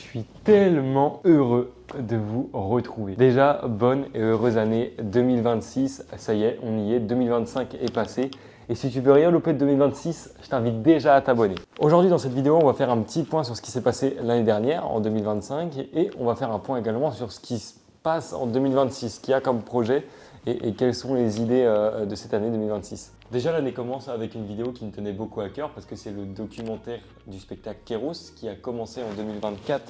suis tellement heureux de vous retrouver. Déjà, bonne et heureuse année 2026. Ça y est, on y est. 2025 est passé. Et si tu veux rien louper de 2026, je t'invite déjà à t'abonner. Aujourd'hui, dans cette vidéo, on va faire un petit point sur ce qui s'est passé l'année dernière, en 2025. Et on va faire un point également sur ce qui se passe en 2026, ce qu'il y a comme projet et quelles sont les idées de cette année 2026. Déjà, l'année commence avec une vidéo qui me tenait beaucoup à cœur parce que c'est le documentaire du spectacle Kéros qui a commencé en 2024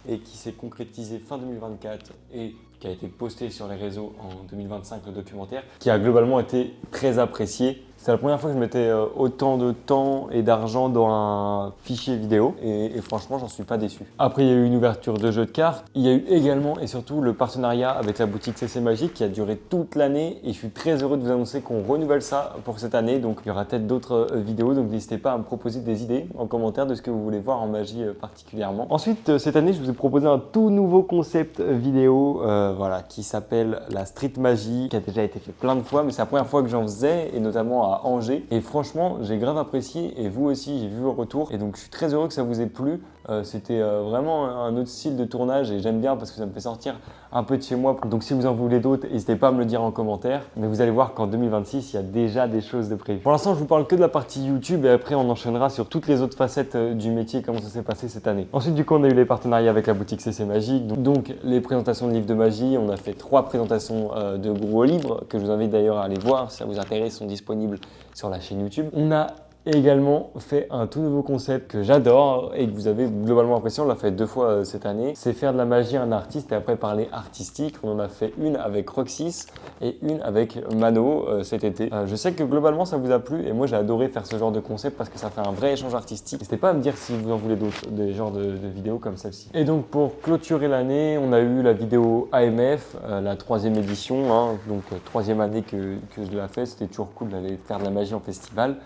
et qui s'est concrétisé fin 2024 et qui a été posté sur les réseaux en 2025, le documentaire, qui a globalement été très apprécié. C'est la première fois que je mettais autant de temps et d'argent dans un fichier vidéo et franchement, j'en suis pas déçu. Après, il y a eu une ouverture de jeux de cartes. Il y a eu également et surtout le partenariat avec la boutique CC Magique qui a duré toute l'année et je suis très heureux de vous annoncer qu'on renouvelle ça pour cette année. Donc, il y aura peut-être d'autres vidéos. Donc, n'hésitez pas à me proposer des idées en commentaire de ce que vous voulez voir en magie particulièrement. Ensuite, cette année, je vous ai proposé un tout nouveau concept vidéo voilà, qui s'appelle la Street Magie, qui a déjà été fait plein de fois, mais c'est la première fois que j'en faisais et notamment à Angers. Et franchement, j'ai grave apprécié et vous aussi, j'ai vu vos retours. Et donc, je suis très heureux que ça vous ait plu. C'était vraiment un autre style de tournage et j'aime bien parce que ça me fait sortir un peu de chez moi. Donc, si vous en voulez d'autres, n'hésitez pas à me le dire en commentaire. Mais vous allez voir qu'en 2026, il y a déjà des choses de prévues. Pour l'instant, je vous parle que de la partie YouTube et après, on enchaînera sur toutes les autres facettes du métier, comment ça s'est passé cette année. Ensuite, du coup, on a eu les partenariats avec la boutique CC Magique. Donc, les présentations de livres de magie. On a fait 3 présentations de gros livres que je vous invite d'ailleurs à aller voir si ça vous intéresse, sont disponibles sur la chaîne YouTube. On a également fait un tout nouveau concept que j'adore et que vous avez globalement apprécié. On l'a fait 2 fois cette année. C'est faire de la magie un artiste et après parler artistique. On en a fait une avec Roxys et une avec Mano cet été. Je sais que globalement ça vous a plu et moi j'ai adoré faire ce genre de concept parce que ça fait un vrai échange artistique. N'hésitez pas à me dire si vous en voulez d'autres, des genres de vidéos comme celle-ci. Et donc pour clôturer l'année, on a eu la vidéo AMF, la 3e édition, hein, donc 3e année que je l'ai fait. C'était toujours cool d'aller faire de la magie en festival.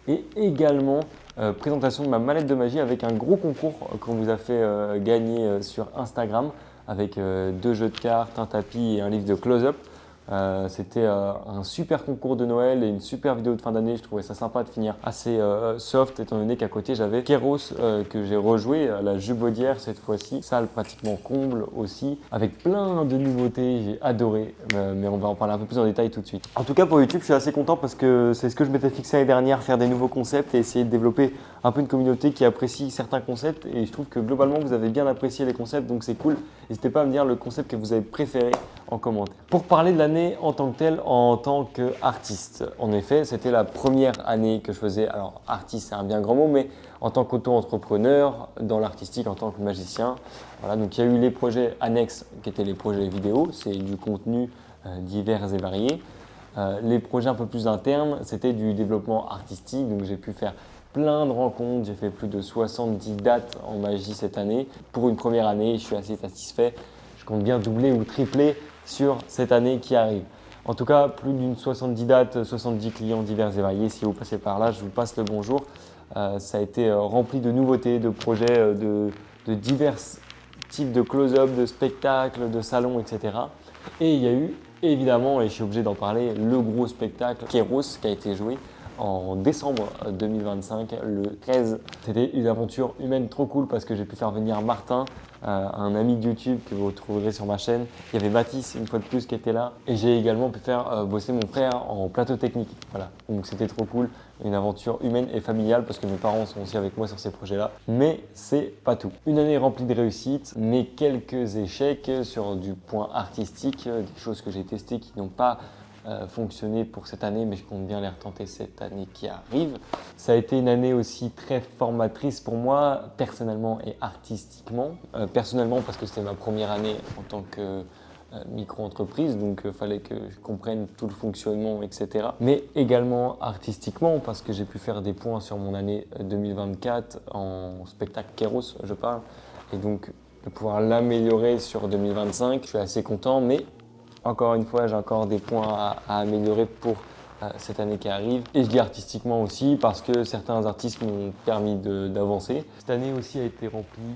Et également présentation de ma mallette de magie avec un gros concours qu'on vous a fait gagner sur Instagram avec 2 jeux de cartes, un tapis et un livre de close-up. C'était un super concours de Noël et une super vidéo de fin d'année. Je trouvais ça sympa de finir assez soft étant donné qu'à côté j'avais Kéros que j'ai rejoué, la Jubaudière cette fois-ci, salle pratiquement comble aussi, avec plein de nouveautés. J'ai adoré, mais on va en parler un peu plus en détail tout de suite. En tout cas pour YouTube, je suis assez content parce que c'est ce que je m'étais fixé l'année dernière, faire des nouveaux concepts et essayer de développer un peu une communauté qui apprécie certains concepts et je trouve que globalement vous avez bien apprécié les concepts donc c'est cool. N'hésitez pas à me dire le concept que vous avez préféré en commentaire. Pour parler de l'année en tant que telle, en tant qu'artiste, en effet, c'était la première année que je faisais, alors artiste c'est un bien grand mot, mais en tant qu'auto-entrepreneur, dans l'artistique en tant que magicien. Voilà, donc il y a eu les projets annexes qui étaient les projets vidéo, c'est du contenu divers et variés. Les projets un peu plus internes, c'était du développement artistique, donc j'ai pu faire plein de rencontres, j'ai fait plus de 70 dates en magie cette année. Pour une première année, je suis assez satisfait. Je compte bien doubler ou tripler sur cette année qui arrive. En tout cas, plus d'une 70 dates, 70 clients divers et variés. Si vous passez par là, je vous passe le bonjour. Ça a été rempli de nouveautés, de projets, de divers types de close-up, de spectacles, de salons, etc. Et il y a eu évidemment, et je suis obligé d'en parler, le gros spectacle Kéros qui a été joué en décembre 2025, le 13. C'était une aventure humaine trop cool parce que j'ai pu faire venir Martin, un ami de YouTube que vous retrouverez sur ma chaîne. Il y avait Mathis, une fois de plus, qui était là. Et j'ai également pu faire bosser mon frère en plateau technique. Voilà, donc c'était trop cool. Une aventure humaine et familiale parce que mes parents sont aussi avec moi sur ces projets-là. Mais c'est pas tout. Une année remplie de réussites, mais quelques échecs sur du point artistique, des choses que j'ai testées qui n'ont pas fonctionné pour cette année, mais je compte bien les retenter cette année qui arrive. Ça a été une année aussi très formatrice pour moi, personnellement et artistiquement. Personnellement parce que c'était ma première année en tant que micro-entreprise, donc il fallait que je comprenne tout le fonctionnement, etc. Mais également artistiquement parce que j'ai pu faire des points sur mon année 2024 en spectacle Kéros, je parle, et donc de pouvoir l'améliorer sur 2025. Je suis assez content, mais encore une fois, j'ai encore des points à améliorer pour cette année qui arrive. Et je dis artistiquement aussi parce que certains artistes m'ont permis d'avancer. Cette année aussi a été remplie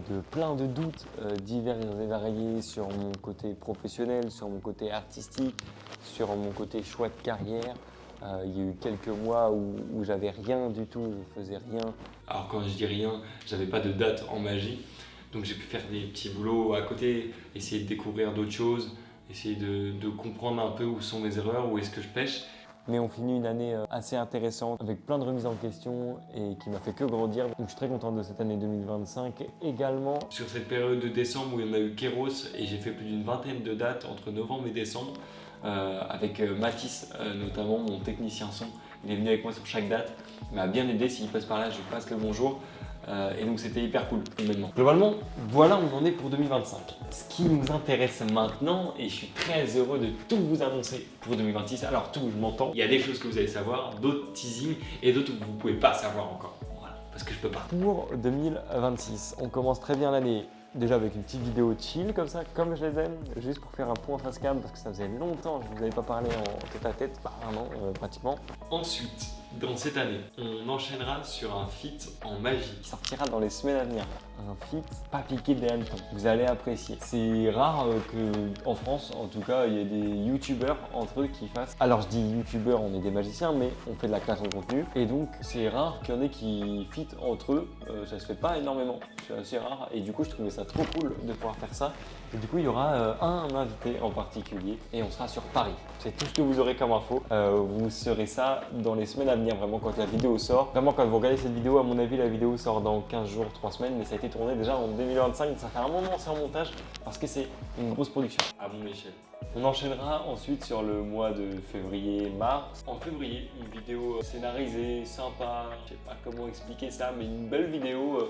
de plein de doutes divers et variés sur mon côté professionnel, sur mon côté artistique, sur mon côté choix de carrière. Il y a eu quelques mois où j'avais rien du tout, je faisais rien. Alors quand je dis rien, j'avais pas de date en magie. Donc j'ai pu faire des petits boulots à côté, essayer de découvrir d'autres choses, essayer de comprendre un peu où sont mes erreurs, où est-ce que je pêche. Mais on finit une année assez intéressante avec plein de remises en question et qui m'a fait que grandir. Donc je suis très content de cette année 2025 également. Sur cette période de décembre où il y en a eu Kéros et j'ai fait plus d'une vingtaine de dates entre novembre et décembre avec Mathis notamment, mon technicien son. Il est venu avec moi sur chaque date. Il m'a bien aidé. S'il passe par là, je lui passe le bonjour. Et donc c'était hyper cool humainement. Globalement, voilà où on en est pour 2025. Ce qui nous intéresse maintenant, et je suis très heureux de tout vous annoncer pour 2026. Alors tout, je m'entends. Il y a des choses que vous allez savoir, d'autres teasing et d'autres que vous ne pouvez pas savoir encore. Voilà, parce que je peux pas. Pour 2026, on commence très bien l'année. Déjà avec une petite vidéo chill comme ça, comme je les aime, juste pour faire un point face cam parce que ça faisait longtemps que je ne vous avais pas parlé en tête à tête, bah un an pratiquement. Ensuite, dans cette année, on enchaînera sur un feat en magie qui sortira dans les semaines à venir. Un feat pas piqué des hannetons. Vous allez apprécier. C'est rare qu'en France, en tout cas, il y ait des youtubeurs entre eux qui fassent. Alors je dis youtubeurs, on est des magiciens, mais on fait de la création de contenu. Et donc c'est rare qu'il y en ait qui fit entre eux. Ça se fait pas énormément. C'est assez rare. Et du coup, je trouvais ça trop cool de pouvoir faire ça. Et du coup, il y aura un invité en particulier et on sera sur Paris. C'est tout ce que vous aurez comme info. Vous saurez ça dans les semaines à venir, vraiment quand la vidéo sort. Vraiment, quand vous regardez cette vidéo, à mon avis, la vidéo sort dans 15 jours, 3 semaines, mais ça a été tourné déjà en 2025. Ça fait un moment, c'est en montage parce que c'est une grosse production à mon échelle. On enchaînera ensuite sur le mois de février-mars. En février, une vidéo scénarisée, sympa, je sais pas comment expliquer ça, mais une belle vidéo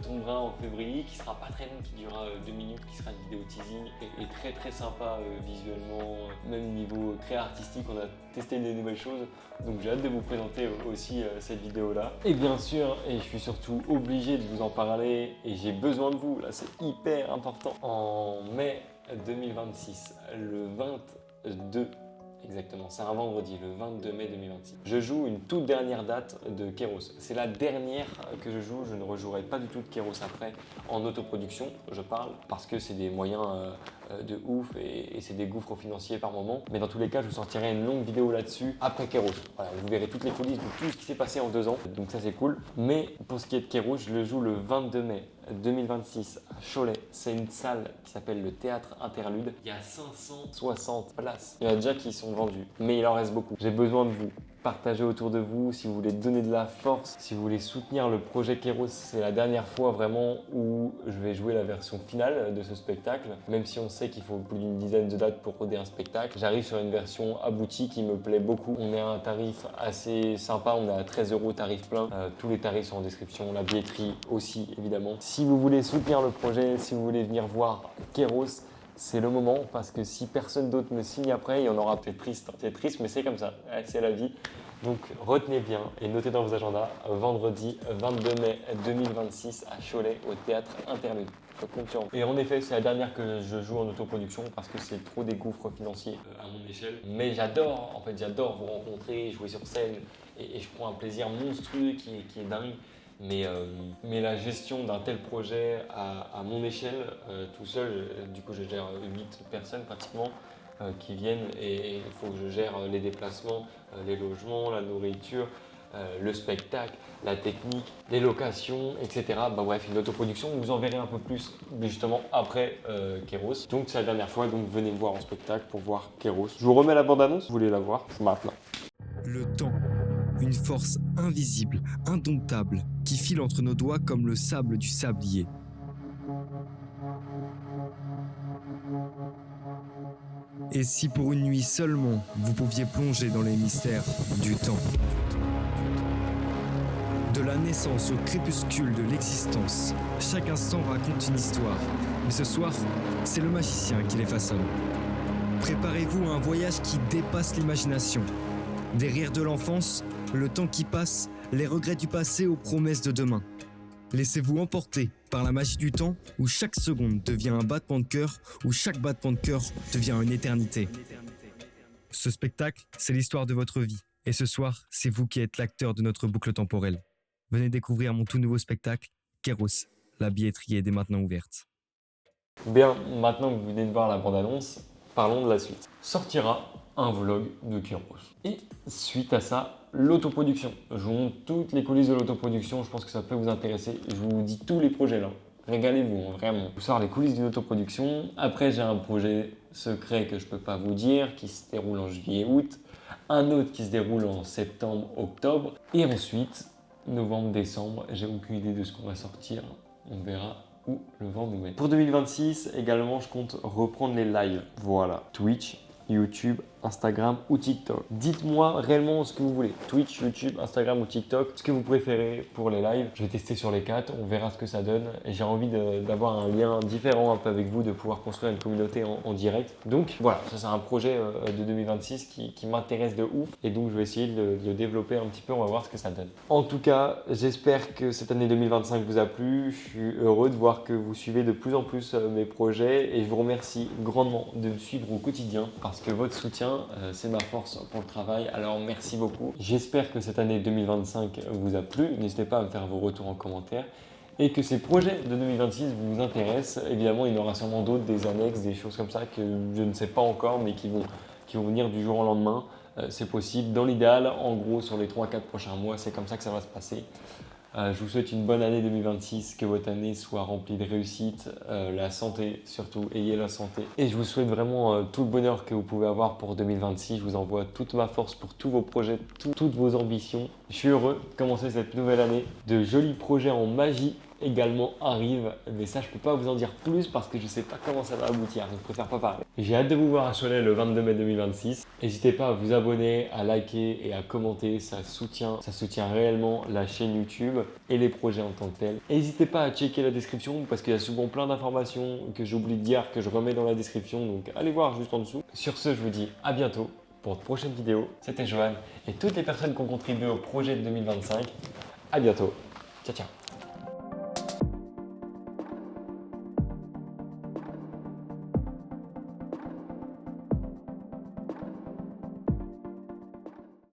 tombera en février qui sera pas très longue, qui durera 2 minutes, qui sera une vidéo teasing et très très sympa visuellement, même niveau très artistique, on a testé des nouvelles choses, donc j'ai hâte de vous présenter aussi cette vidéo là. Et bien sûr, et je suis surtout obligé de vous en parler et j'ai besoin de vous, là c'est hyper important, en mai 2026, le 22 exactement, c'est un vendredi, le 22 mai 2026. Je joue une toute dernière date de Kéros. C'est la dernière que je joue, je ne rejouerai pas du tout de Kéros après en autoproduction, je parle, parce que c'est des moyens de ouf et c'est des gouffres financiers par moment. Mais dans tous les cas, je vous sortirai une longue vidéo là-dessus après Kéros. Voilà, vous verrez toutes les coulisses de tout ce qui s'est passé en 2 ans, donc ça c'est cool. Mais pour ce qui est de Kéros, je le joue le 22 mai 2026 à Cholet. C'est une salle qui s'appelle le Théâtre Interlude. Il y a 560 places. Il y en a déjà qui sont vendues, mais il en reste beaucoup. J'ai besoin de vous. Partagez autour de vous, si vous voulez donner de la force, si vous voulez soutenir le projet Kéros. C'est la dernière fois vraiment où je vais jouer la version finale de ce spectacle, même si on sait qu'il faut plus d'une dizaine de dates pour roder un spectacle. J'arrive sur une version aboutie qui me plaît beaucoup. On est à un tarif assez sympa, on est à 13 € tarif plein. Tous les tarifs sont en description, la billetterie aussi évidemment. Si vous voulez soutenir le projet, si vous voulez venir voir Kéros, c'est le moment parce que si personne d'autre me signe après, il y en aura. C'est triste, mais c'est comme ça, c'est la vie. Donc retenez bien et notez dans vos agendas, vendredi 22 mai 2026 à Cholet au Théâtre Interlude. Je compte sur vous. Et en effet, c'est la dernière que je joue en autoproduction parce que c'est trop des gouffres financiers à mon échelle. Mais j'adore, j'adore vous rencontrer, jouer sur scène et je prends un plaisir monstrueux qui est dingue. Mais la gestion d'un tel projet à mon échelle, tout seul, du coup je gère 8 personnes pratiquement qui viennent et il faut que je gère les déplacements, les logements, la nourriture, le spectacle, la technique, les locations, etc. Bah, bref, une autoproduction, vous en verrez un peu plus justement après Kéros. Donc c'est la dernière fois, donc venez me voir en spectacle pour voir Kéros. Je vous remets la bande-annonce, vous voulez la voir, c'est maintenant. Le temps, une force invisible, indomptable, qui file entre nos doigts comme le sable du sablier. Et si pour une nuit seulement, vous pouviez plonger dans les mystères du temps? De la naissance au crépuscule de l'existence, chaque instant raconte une histoire. Mais ce soir, c'est le magicien qui les façonne. Préparez-vous à un voyage qui dépasse l'imagination. Des rires de l'enfance, le temps qui passe, les regrets du passé aux promesses de demain. Laissez-vous emporter par la magie du temps où chaque seconde devient un battement de cœur, où chaque battement de cœur devient une éternité. Ce spectacle, c'est l'histoire de votre vie. Et ce soir, c'est vous qui êtes l'acteur de notre boucle temporelle. Venez découvrir mon tout nouveau spectacle, Kéros. La billetterie est dès maintenant ouverte. Bien, maintenant que vous venez de voir la bande-annonce, parlons de la suite. Sortira un vlog de Kéros. Et suite à ça, l'autoproduction. Je vous montre toutes les coulisses de l'autoproduction, je pense que ça peut vous intéresser. Je vous dis tous les projets là. régalez-vous, hein, vraiment. Je vous sors les coulisses d'une autoproduction. Après, j'ai un projet secret que je ne peux pas vous dire, qui se déroule en juillet-août. Un autre qui se déroule en septembre-octobre. Et ensuite, novembre-décembre, j'ai aucune idée de ce qu'on va sortir. On verra où le vent nous mène. Pour 2026, également, je compte reprendre les lives. Voilà, Twitch, YouTube, Instagram ou TikTok. Dites-moi réellement ce que vous voulez. Twitch, YouTube, Instagram ou TikTok, ce que vous préférez pour les lives. Je vais tester sur les 4, on verra ce que ça donne. Et j'ai envie d'avoir un lien différent un peu avec vous, de pouvoir construire une communauté en direct. Donc voilà, ça c'est un projet de 2026 qui m'intéresse de ouf. Et donc je vais essayer de le développer un petit peu, on va voir ce que ça donne. En tout cas, j'espère que cette année 2025 vous a plu. Je suis heureux de voir que vous suivez de plus en plus mes projets. Et je vous remercie grandement de me suivre au quotidien parce que votre soutien, c'est ma force pour le travail, alors merci beaucoup. J'espère que cette année 2025 vous a plu. N'hésitez pas à me faire vos retours en commentaire et que ces projets de 2026 vous intéressent. Évidemment, il y en aura sûrement d'autres, des annexes, des choses comme ça que je ne sais pas encore, mais qui vont venir du jour au lendemain. C'est possible. Dans l'idéal, en gros, sur les 3-4 prochains mois, c'est comme ça que ça va se passer. Je vous souhaite une bonne année 2026, que votre année soit remplie de réussite, la santé surtout, ayez la santé. Et je vous souhaite vraiment tout le bonheur que vous pouvez avoir pour 2026. Je vous envoie toute ma force pour tous vos projets, toutes vos ambitions. Je suis heureux de commencer cette nouvelle année. De jolis projets en magie également arrivent, mais ça je peux pas vous en dire plus parce que je sais pas comment ça va aboutir, donc je préfère pas parler. J'ai hâte de vous voir à Cholet le 22 mai 2026. N'hésitez pas à vous abonner, à liker et à commenter, ça soutient réellement la chaîne YouTube et les projets en tant que tels. N'hésitez pas à checker la description parce qu'il y a souvent plein d'informations que j'oublie de dire, que je remets dans la description, donc allez voir juste en dessous. Sur ce, je vous dis à bientôt pour de prochaines vidéos. C'était Johan et toutes les personnes qui ont contribué au projet de 2025. À bientôt. Ciao, ciao.